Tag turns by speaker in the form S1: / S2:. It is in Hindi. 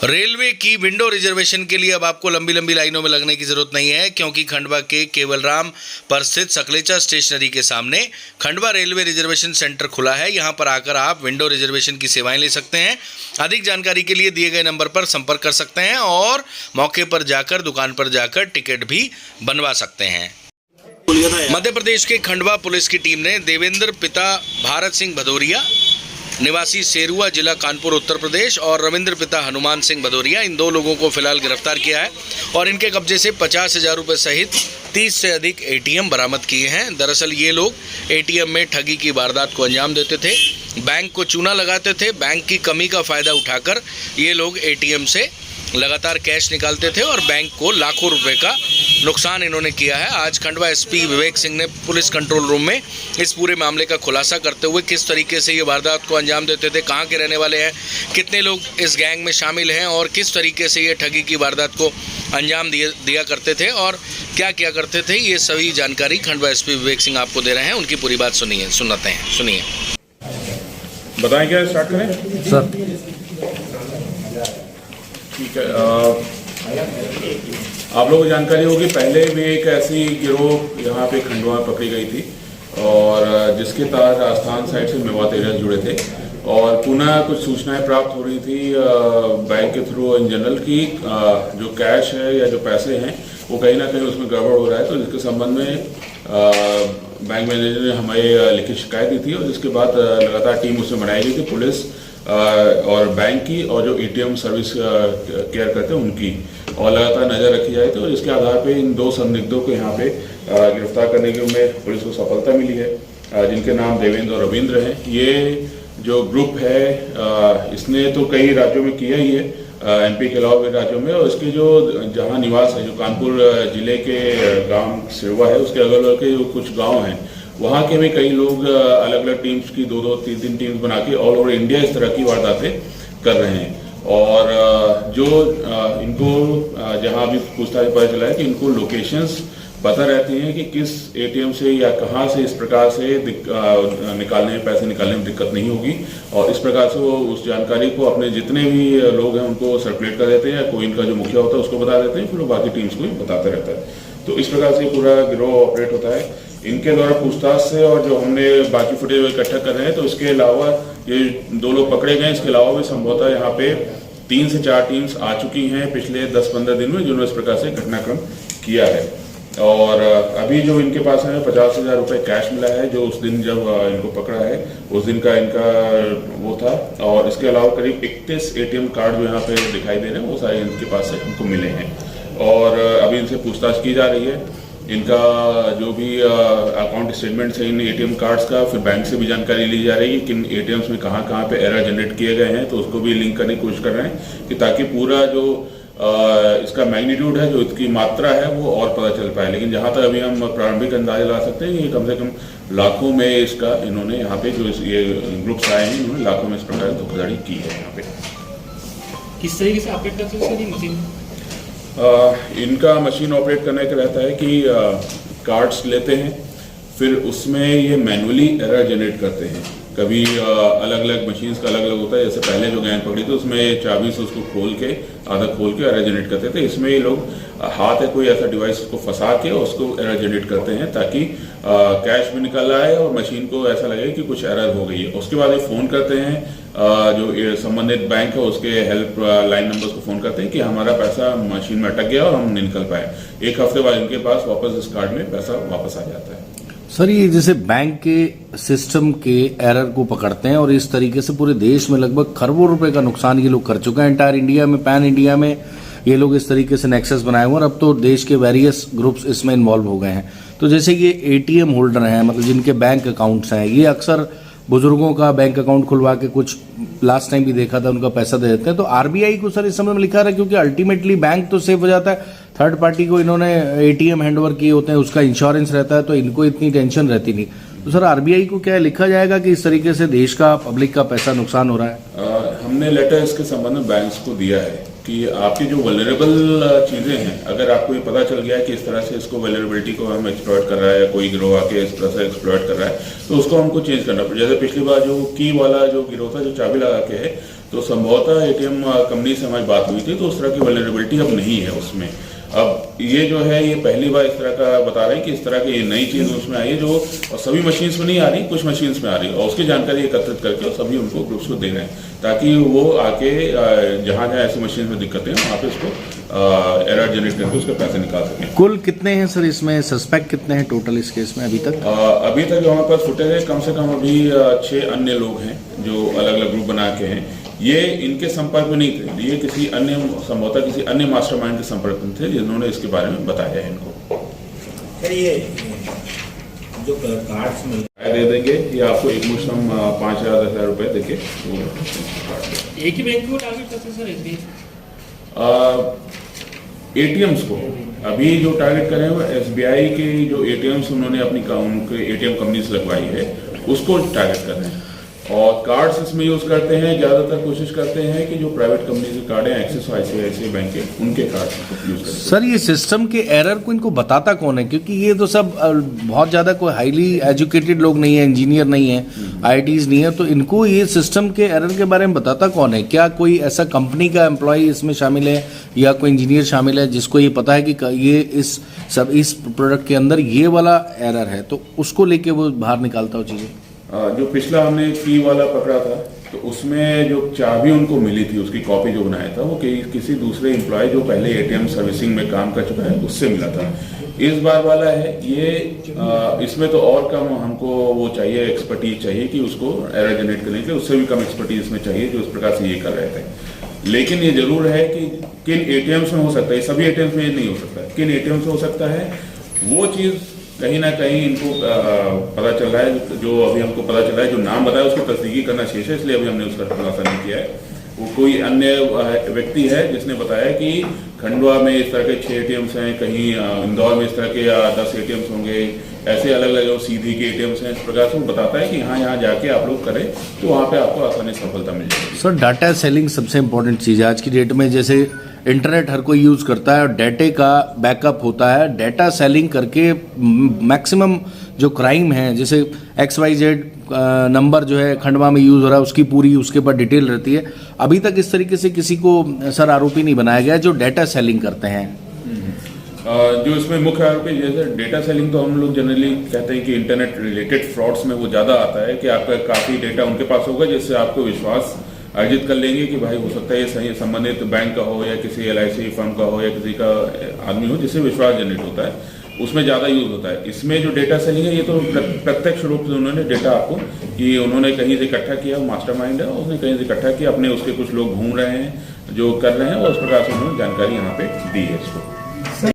S1: रेलवे की विंडो रिजर्वेशन के लिए अब आपको लंबी लंबी लाइनों में लगने की जरूरत नहीं है, क्योंकि खंडवा के केवलराम पर स्थित सकलेचा स्टेशनरी के सामने खंडवा रेलवे रिजर्वेशन सेंटर खुला है। यहां पर आकर आप विंडो रिजर्वेशन की सेवाएं ले सकते हैं। अधिक जानकारी के लिए दिए गए नंबर पर संपर्क कर सकते हैं और मौके पर जाकर दुकान पर जाकर टिकट भी बनवा सकते हैं। मध्य प्रदेश के खंडवा पुलिस की टीम ने देवेंद्र पिता भारत सिंह भदौरिया निवासी सेरुआ जिला कानपुर उत्तर प्रदेश और रविंद्र पिता हनुमान सिंह भदौरिया, इन दो लोगों को फिलहाल गिरफ्तार किया है और इनके कब्जे से 50,000 रुपये सहित 30 से अधिक एटीएम बरामद किए हैं। दरअसल ये लोग एटीएम में ठगी की वारदात को अंजाम देते थे, बैंक को चूना लगाते थे। बैंक की कमी का फ़ायदा उठाकर ये लोग एटीएम से लगातार कैश निकालते थे और बैंक को लाखों रुपए का नुकसान इन्होंने किया है। आज खंडवा एसपी विवेक सिंह ने पुलिस कंट्रोल रूम में इस पूरे मामले का खुलासा करते हुए किस तरीके से ये वारदात को अंजाम देते थे, कहाँ के रहने वाले हैं, कितने लोग इस गैंग में शामिल हैं और किस तरीके से ये ठगी की वारदात को अंजाम दिया करते थे और क्या क्या करते थे, ये सभी जानकारी खंडवा एसपी विवेक सिंह आपको दे रहे हैं। उनकी पूरी बात सुनिए।
S2: बताएं, क्या स्टार्ट करें
S3: सर?
S2: ठीक है। आप लोगों को जानकारी होगी, पहले भी एक ऐसी गिरोह यहाँ पे खंडवा में पकड़ी गई थी और जिसके तहत राजस्थान साइड से मेवात एरिया जुड़े थे और पुनः कुछ सूचनाएं प्राप्त हो रही थी बैंक के थ्रू इन जनरल की जो कैश है या जो पैसे हैं वो कहीं ना कहीं उसमें गड़बड़ हो रहा है। तो जिसके संबंध में बैंक मैनेजर ने हमें लिखित शिकायत दी थी और जिसके बाद लगातार टीम उसमें बनाई गई थी, पुलिस और बैंक की और जो एटीएम सर्विस केयर करते हैं उनकी, और लगातार नज़र रखी जाए। तो इसके आधार पे इन दो संदिग्धों को यहाँ पे गिरफ्तार करने के में पुलिस को सफलता मिली है, जिनके नाम देवेंद्र और रविंद्र हैं। ये जो ग्रुप है इसने तो कई राज्यों में किया ही है, एमपी के अलावा भी राज्यों में, और इसके जो जहाँ निवास है, जो कानपुर जिले के गांव सेरुआ है, उसके अगल बगल के जो कुछ गाँव हैं वहाँ के भी कई लोग अलग अलग टीम्स की 2-2, 3-3 टीम्स बना के ऑल ओवर इंडिया इस तरह की वारदातें कर रहे हैं। और जो इनको जहाँ अभी पूछताछ पता चला है कि इनको लोकेशंस पता रहती हैं कि किस एटीएम से या कहाँ से इस प्रकार से पैसे निकालने में दिक्कत नहीं होगी, और इस प्रकार से वो उस जानकारी को अपने जितने भी लोग हैं उनको सर्कुलेट कर देते हैं या कोई इनका जो मुखिया होता है उसको बता देते हैं, फिर वो बाकी टीम्स को भी बताते रहता है। तो इस प्रकार से पूरा गिरोह ऑपरेट होता है। इनके द्वारा पूछताछ से और जो हमने बाकी फुटेज इकट्ठा कर रहे हैं, तो इसके अलावा ये दो लोग पकड़े गए, इसके अलावा भी संभवतः यहाँ पे 3 से 4 टीम्स आ चुकी हैं पिछले 10-15 दिन में, जिन्होंने इस प्रकार से घटनाक्रम किया है। और अभी जो इनके पास है 50,000 रुपये कैश मिला है, जो उस दिन जब इनको पकड़ा है उस दिन का इनका वो था, और इसके अलावा करीब 31 एटीएम कार्ड जो यहाँ पे दिखाई दे रहे हैं वो सारे इनके पास से इनको मिले हैं और अभी इनसे पूछताछ की जा रही है। इनका जो भी अकाउंट स्टेटमेंट्स है इन एटीएम कार्ड्स का, फिर बैंक से भी जानकारी ली जा रही है कि किन एटीएम्स में कहाँ कहाँ पे एरर जनरेट किए गए हैं, तो उसको भी लिंक करने की कोशिश कर रहे हैं कि ताकि पूरा जो इसका मैग्नीट्यूड है, जो इसकी मात्रा है, वो और पता चल पाए। लेकिन जहाँ तक अभी हम प्रारंभिक अंदाजा लगा सकते हैं कि कम से कम लाखों में इसका इन्होंने यहाँ पे जो ये ग्रुप्स आए हैं, इन्होंने लाखों में इस प्रकार धोखाधड़ी की है। यहाँ पे
S4: किस तरीके से ऑपरेट करते हैं मशीन?
S2: इनका मशीन ऑपरेट करने का रहता है कि कार्ड्स लेते हैं, फिर उसमें ये मैनुअली एरर जनरेट करते हैं। कभी अलग अलग मशीन्स का अलग अलग होता है, जैसे पहले जो गैंग पकड़ी थी उसमें चाबी से उसको आधा खोल के एरर जनरेट करते थे। इसमें ये लोग हाथ है कोई ऐसा डिवाइस को फंसा के उसको एरर जनरेट करते हैं ताकि कैश भी निकल आए और मशीन को ऐसा लगे कि कुछ एरर हो गई है। उसके बाद ये फ़ोन करते हैं, जो संबंधित बैंक है उसके हेल्प लाइन नंबर्स को फ़ोन करते हैं कि हमारा पैसा मशीन में अटक गया और हम निकल पाए। 1 हफ्ते बाद इनके पास वापस इस कार्ड में पैसा वापस आ जाता है।
S3: सर, ये जैसे बैंक के सिस्टम के एरर को पकड़ते हैं और इस तरीके से पूरे देश में लगभग खरबों रुपए का नुकसान ये लोग कर चुके हैं। एंटायर इंडिया में, पैन इंडिया में ये लोग इस तरीके से नेक्सस बनाए हुए हैं और अब तो देश के वेरियस ग्रुप्स इसमें इन्वॉल्व हो गए हैं। तो जैसे ये एटीएम होल्डर हैं, मतलब जिनके बैंक अकाउंट्स हैं, ये अक्सर बुजुर्गों का बैंक अकाउंट खुलवा के कुछ लास्ट टाइम भी देखा था उनका पैसा दे देते हैं। तो आरबीआई को सर इस समय में लिखा रहा है, क्योंकि अल्टीमेटली बैंक तो सेफ हो जाता है, थर्ड पार्टी को इन्होंने एटीएम हैंडओवर किए होते हैं, उसका इंश्योरेंस रहता है, तो इनको इतनी टेंशन रहती नहीं। तो सर आरबीआई को क्या लिखा जाएगा कि इस तरीके से देश का, पब्लिक का पैसा नुकसान हो रहा है?
S2: हमने लेटर इसके संबंध में बैंक्स को दिया है कि आपकी जो वल्नरेबल चीज़ें हैं, अगर आपको ये पता चल गया है कि इस तरह से इसको वल्नरेबिलिटी को हम एक्सप्लॉइट कर रहा है या कोई गिरोह आके इस तरह से एक्सप्लॉइट कर रहा है, तो उसको हमको चेंज करना पड़ेगा। जैसे पिछली बार जो की वाला जो गिरोह था जो चाबी लगा के है, तो संभवतः एटीएम कंपनी से हमारी बात हुई थी, तो उस तरह की वल्नरेबिलिटी अब नहीं है उसमें। अब ये जो है ये पहली बार इस तरह का बता रहे हैं कि इस तरह की ये नई चीज़ उसमें आई है जो और सभी मशीन्स में नहीं आ रही, कुछ मशीन्स में आ रही है, और उसकी जानकारी एकत्रित करके और सभी उनको ग्रुप्स को दे रहे हैं ताकि वो आके जहाँ जहाँ ऐसी मशीन में दिक्कतें हैं वहाँ पे उसको एरर जनरेट करके उसके पैसे निकाल सकें।
S3: कुल कितने हैं सर इसमें, सस्पेक्ट कितने हैं टोटल इस केस में अभी तक?
S2: अभी तक जो हमारे पास फुटेज है कम से कम अभी 6 अन्य लोग हैं जो अलग अलग ग्रुप बना के हैं। ये इनके संपर्क में नहीं थे, ये किसी अन्य संभवतः किसी अन्य मास्टरमाइंड के संपर्क में थे जिन्होंने इसके बारे में बताया है इनको।
S5: सर ये जो कार्ड्स मिल
S2: दे देंगे, ये आपको एक मुश्त हम 5,000-10,000 रुपये देके
S4: एक ही बैंक को टारगेट करते हैं सर एसबीआई?
S2: एटीएम्स को अभी जो टारगेट करें वो एसबीआई के जो एटीएम्स उन्होंने अपनी उनके एटीएम कंपनी से लगवाई है उसको टारगेट कर रहे हैं, और कार्ड्स इसमें यूज करते हैं। ज्यादातर कोशिश करते हैं कि जो प्राइवेट कंपनी के कार्ड हैं, एक्सिस आईसीआईसीआई बैंक के, उनके कार्ड यूज करते हैं।
S3: सर ये सिस्टम के एरर को इनको बताता कौन है? क्योंकि ये तो सब बहुत ज़्यादा कोई हाईली एजुकेटेड लोग नहीं है, इंजीनियर नहीं है, आईटीज नहीं है, तो इनको ये सिस्टम के एरर के बारे में बताता कौन है? क्या कोई ऐसा कंपनी का एम्प्लॉय इसमें शामिल है या कोई इंजीनियर शामिल है जिसको ये पता है कि ये इस प्रोडक्ट के अंदर ये वाला एरर है, तो उसको लेके वो बाहर निकालता हो चीज़ें?
S2: जो पिछला हमने की वाला पकड़ा था तो उसमें जो चाबी उनको मिली थी, उसकी कॉपी जो बनाया था वो किसी दूसरे एम्प्लॉय जो पहले एटीएम सर्विसिंग में काम कर चुका है उससे मिला था। इस बार वाला है ये इसमें तो और कम हमको वो चाहिए, एक्सपर्टीज चाहिए कि उसको एरर जनरेट करने के, उससे भी कम एक्सपर्टीज इसमें चाहिए जो इस प्रकार से ये कर रहे थे। लेकिन ये जरूर है कि किन एटीएम्स में हो सकता है, सभी एटीएम्स में नहीं हो सकता, किन एटीएम्स में हो सकता है वो चीज़ कहीं ना कहीं इनको पता चल रहा है। जो अभी हमको पता चल रहा है, जो नाम बताया उसको तस्दीकी करना शेष है, इसलिए अभी हमने उसका खुलासा नहीं किया है। वो कोई अन्य व्यक्ति है जिसने बताया कि खंडवा में इस तरह के 6 एटीएम्स हैं, कहीं इंदौर में इस तरह के 10 एटीएम्स होंगे, ऐसे अलग अलग जो सीधी के एटीएम्स हैं, इस प्रकार से वो बताता है कि यहाँ जाके आप लोग करें तो वहाँ पे आपको आसानी से सफलता मिल जाएगी।
S3: सर डाटा सेलिंग सबसे इम्पोर्टेंट चीज़ है आज की डेट में। जैसे इंटरनेट हर कोई यूज़ करता है और डाटे का बैकअप होता है, डाटा सेलिंग करके मैक्सिमम जो क्राइम है, जैसे XYZ नंबर जो है खंडवा में यूज़ हो रहा है उसकी पूरी उसके ऊपर डिटेल रहती है। अभी तक इस तरीके से किसी को सर आरोपी नहीं बनाया गया जो डाटा सेलिंग करते हैं।
S2: जो इसमें मुख्य आरोपी जैसे डेटा सेलिंग, तो हम लोग जनरली कहते हैं कि इंटरनेट रिलेटेड फ्रॉड्स में वो ज़्यादा आता है कि आपका काफ़ी डेटा उनके पास होगा जिससे आपको विश्वास अर्जित कर लेंगे कि भाई हो सकता है ये सही संबंधित बैंक का हो या किसी LIC फर्म का हो या किसी का आदमी हो जिससे विश्वास जनरेट होता है, उसमें ज़्यादा यूज होता है। इसमें जो डेटा सेलिंग है ये तो प्रत्यक्ष रूप से उन्होंने डेटा आपको कि उन्होंने कहीं से इकट्ठा किया, मास्टरमाइंड है, उसने कहीं से इकट्ठा किया, अपने उसके कुछ लोग घूम रहे हैं जो कर रहे हैं और उस प्रकार से उन्होंने जानकारी यहाँ पे दी है इसको।